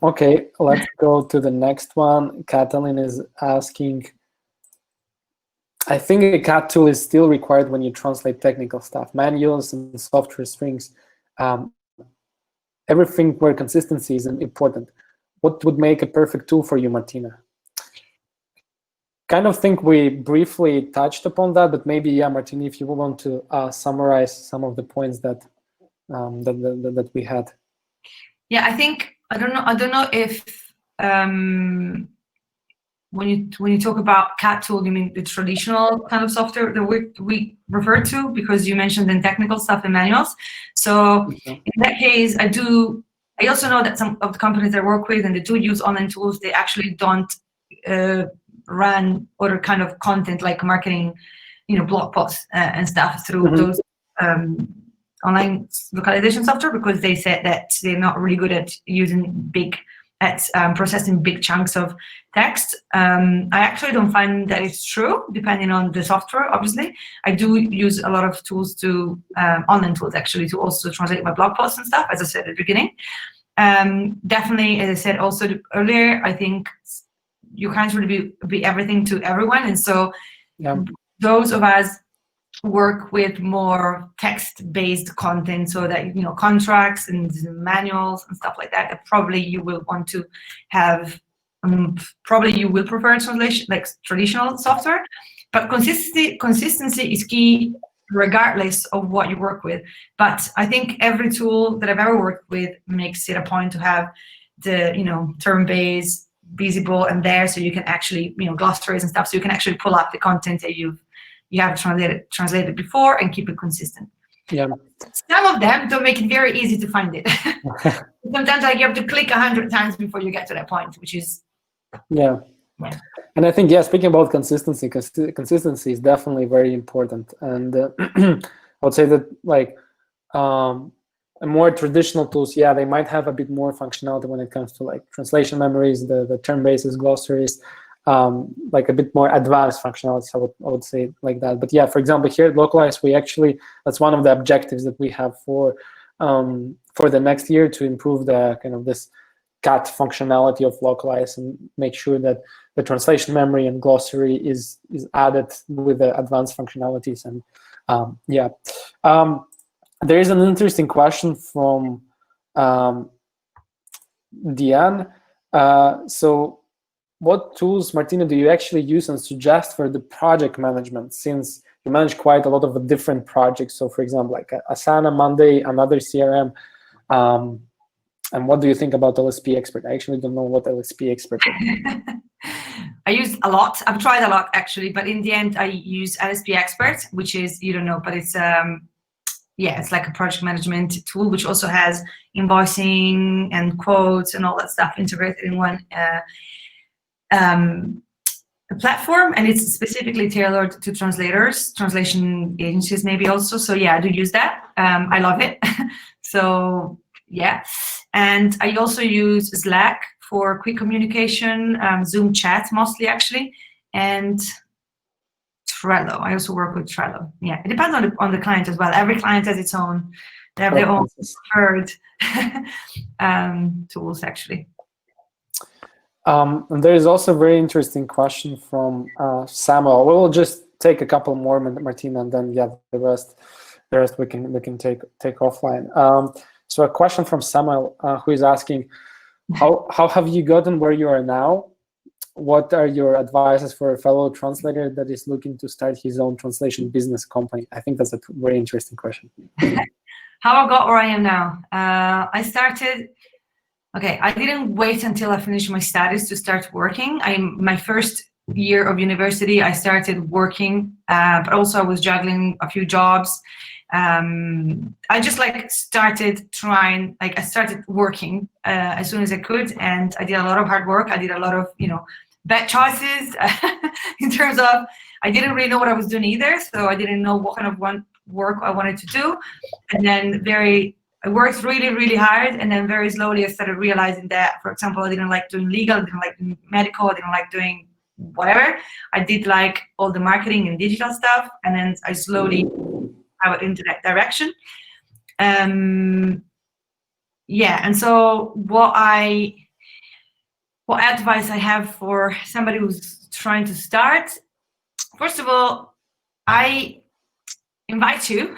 okay, let's go to the next one. Catalin is asking, I think a CAT tool is still required when you translate technical stuff, manuals and software strings, everything where consistency is important. What would make a perfect tool for you, Martina? Kind of think we briefly touched upon that, but maybe, Martina, if you want to summarize some of the points that that we had. Yeah, I think I don't know if when you talk about CAT tool, you mean the traditional kind of software that we refer to, because you mentioned the technical stuff and manuals. So in that case, I also know that some of the companies I work with and they do use online tools, they actually don't run other kind of content like marketing, blog posts and stuff through those online localization software, because they said that they're not really good at processing big chunks of text. I actually don't find that it's true, depending on the software, obviously. I do use a lot of tools online tools actually, to also translate my blog posts and stuff, as I said at the beginning. Definitely, as I said also earlier, I think you can't really be everything to everyone. And so those of us work with more text-based content, so that contracts and manuals and stuff like that probably you will want to have. Probably you will prefer translation, like traditional software, but consistency is key regardless of what you work with. But I think every tool that I've ever worked with makes it a point to have the term base visible and there, so you can actually glossaries and stuff, so you can actually pull up the content that you have translated before and keep it consistent. Yeah. Some of them don't make it very easy to find it. Sometimes you have to click 100 times before you get to that point, which is And I think speaking about consistency is definitely very important. And I would say that like more traditional tools, they might have a bit more functionality when it comes to like translation memories, the term bases, glossaries, like a bit more advanced functionality. So I would say like that. But for example, here at Lokalise, we actually, that's one of the objectives that we have for the next year, to improve the kind of this CAT functionality of Lokalise and make sure that the translation memory and glossary is added with the advanced functionalities. And there is an interesting question from Diane. So what tools, Martina, do you actually use and suggest for the project management, since you manage quite a lot of different projects? So for example, like Asana, Monday, another CRM. And what do you think about LSP Expert? I actually don't know what LSP Expert is. I use a lot. I've tried a lot actually, but in the end, I use LSP Expert, which is, you don't know, but it's it's like a project management tool, which also has invoicing and quotes and all that stuff integrated in one platform, and it's specifically tailored to translators, translation agencies maybe also. So yeah, I do use that. I love it. So yeah, and I also use Slack for quick communication, Zoom chat mostly actually, and Trello. I also work with Trello. Yeah, it depends on the client as well. Every client has its own. They have their own preferred tools actually. And there is also a very interesting question from Samuel. We'll just take a couple more, Martina, and then the rest we can take offline. So a question from Samuel who is asking, how have you gotten where you are now? What are your advices for a fellow translator that is looking to start his own translation business company? I think that's a very interesting question. How I got where I am now? I started. Okay, I didn't wait until I finished my studies to start working. My first year of university, I started working, but also I was juggling a few jobs. I just started trying, I started working as soon as I could, and I did a lot of hard work. I did a lot of, bad choices in terms of, I didn't really know what I was doing either, so I didn't know what kind of work I wanted to do. And then I worked really, really hard, and then very slowly I started realizing that, for example, I didn't like doing legal, I didn't like doing medical, I didn't like doing whatever. I did like all the marketing and digital stuff, and then I slowly went into that direction. And so what advice I have for somebody who's trying to start? First of all, I invite you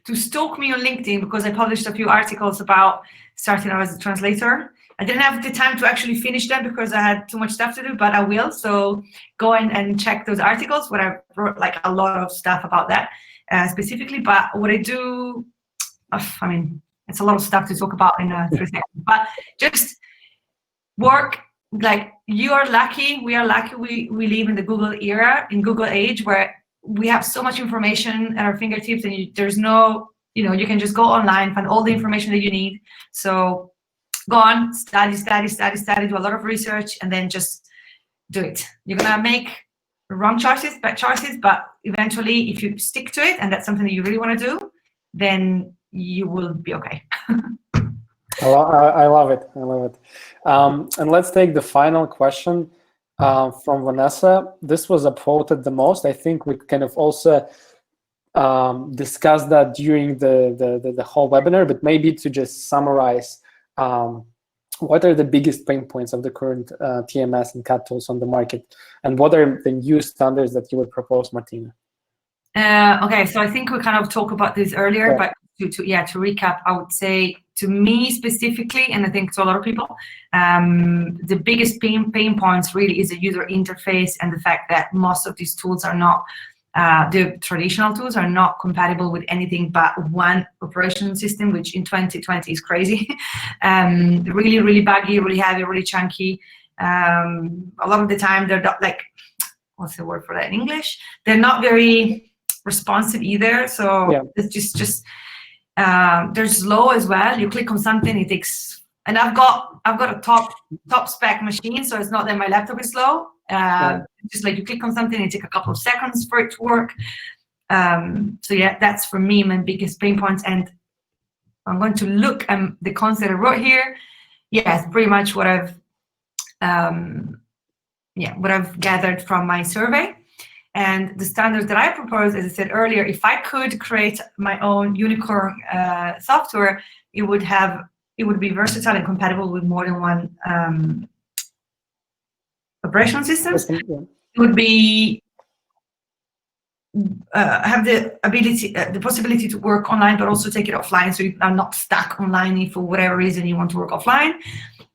to stalk me on LinkedIn, because I published a few articles about starting out as a translator. I didn't have the time to actually finish them because I had too much stuff to do, but I will. So go in and check those articles where I wrote a lot of stuff about that specifically. But what I do, it's a lot of stuff to talk about in 3 seconds, but just work. You are lucky, we are lucky, we live in the Google era, in Google age, where we have so much information at our fingertips, and there's no, you can just go online, find all the information that you need. So go on, study, do a lot of research, and then just do it. You're gonna make wrong choices, bad choices, but eventually, if you stick to it, and that's something that you really want to do, then you will be okay. I love it. And let's take the final question from Vanessa. This was upvoted the most. I think we kind of also discussed that during the whole webinar, but maybe to just summarize, what are the biggest pain points of the current TMS and CAT tools on the market, and what are the new standards that you would propose, Martina? Okay, so I think we kind of talked about this earlier, but to recap, I would say, to me specifically, and I think to a lot of people, the biggest pain points really is the user interface, and the fact that most of these tools are not, the traditional tools are not compatible with anything but one operating system, which in 2020 is crazy. Really, really buggy, really heavy, really chunky. A lot of the time they're not what's the word for that in English? They're not very responsive either. So it's just they're slow as well. You click on something, it takes, and I've got a top spec machine, so it's not that my laptop is slow. Just you click on something, it takes a couple of seconds for it to work. So yeah, that's for me my biggest pain points. And I'm going to look at the concept I wrote here. Yeah, it's pretty much what I've gathered from my survey. And the standards that I propose, as I said earlier, if I could create my own unicorn software, it would be versatile and compatible with more than one operational systems. It would be have the ability, the possibility to work online, but also take it offline, so you are not stuck online if for whatever reason you want to work offline.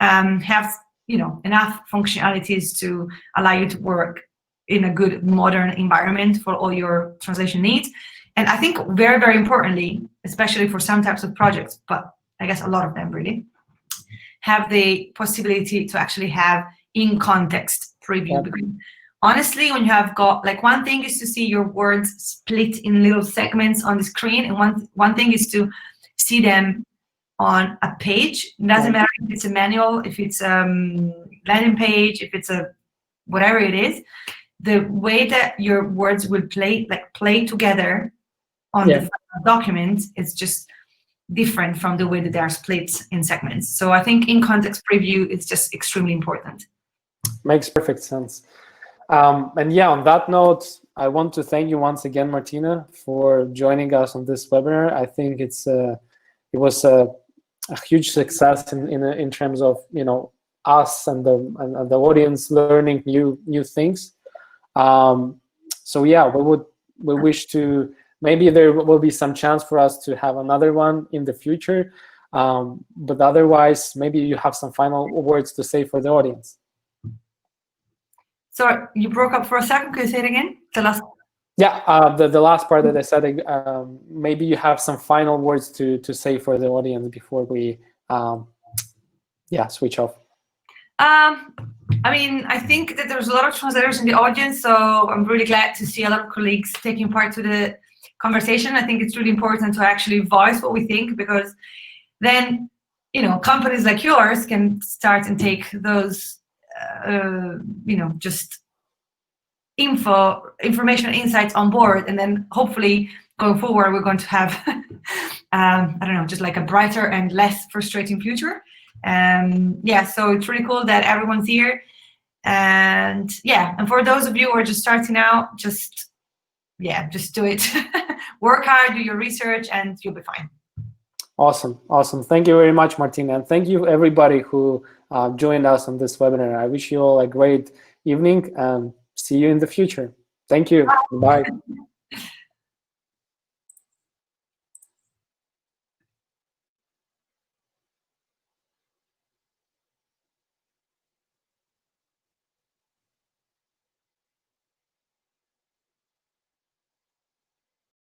Have enough functionalities to allow you to work in a good modern environment for all your translation needs. And I think very, very importantly, especially for some types of projects, but I guess a lot of them really, have the possibility to actually have in-context preview. Because honestly, when you have got, like, one thing is to see your words split in little segments on the screen, and one thing is to see them on a page. It doesn't matter if it's a manual, if it's a landing page, if it's a whatever it is. The way that your words will play together on the document is just different from the way that they are split in segments. So I think in context preview is just extremely important. Makes perfect sense. And yeah, on that note, I want to thank you once again, Martina, for joining us on this webinar. I think it was a huge success in terms of, you know, us and the audience learning new things. So yeah, we wish to, maybe there will be some chance for us to have another one in the future. But otherwise, maybe you have some final words to say for the audience. Sorry, you broke up for a second. Could you say it again? The last. Yeah, the last part that I said, maybe you have some final words to say for the audience before we switch off. I mean, I think that there's a lot of translators in the audience, so I'm really glad to see a lot of colleagues taking part to the conversation. I think it's really important to actually voice what we think, because then, you know, companies like yours can start and take those, you know, just information insights on board, and then hopefully going forward we're going to have I don't know, just like a brighter and less frustrating future. Yeah, so it's really cool that everyone's here, and yeah, and for those of you who are just starting out, just do it. Work hard, do your research, and you'll be fine. Awesome. Thank you very much, Martina, and thank you everybody who joined us on this webinar. I wish you all a great evening and see you in the future. Thank you. Bye.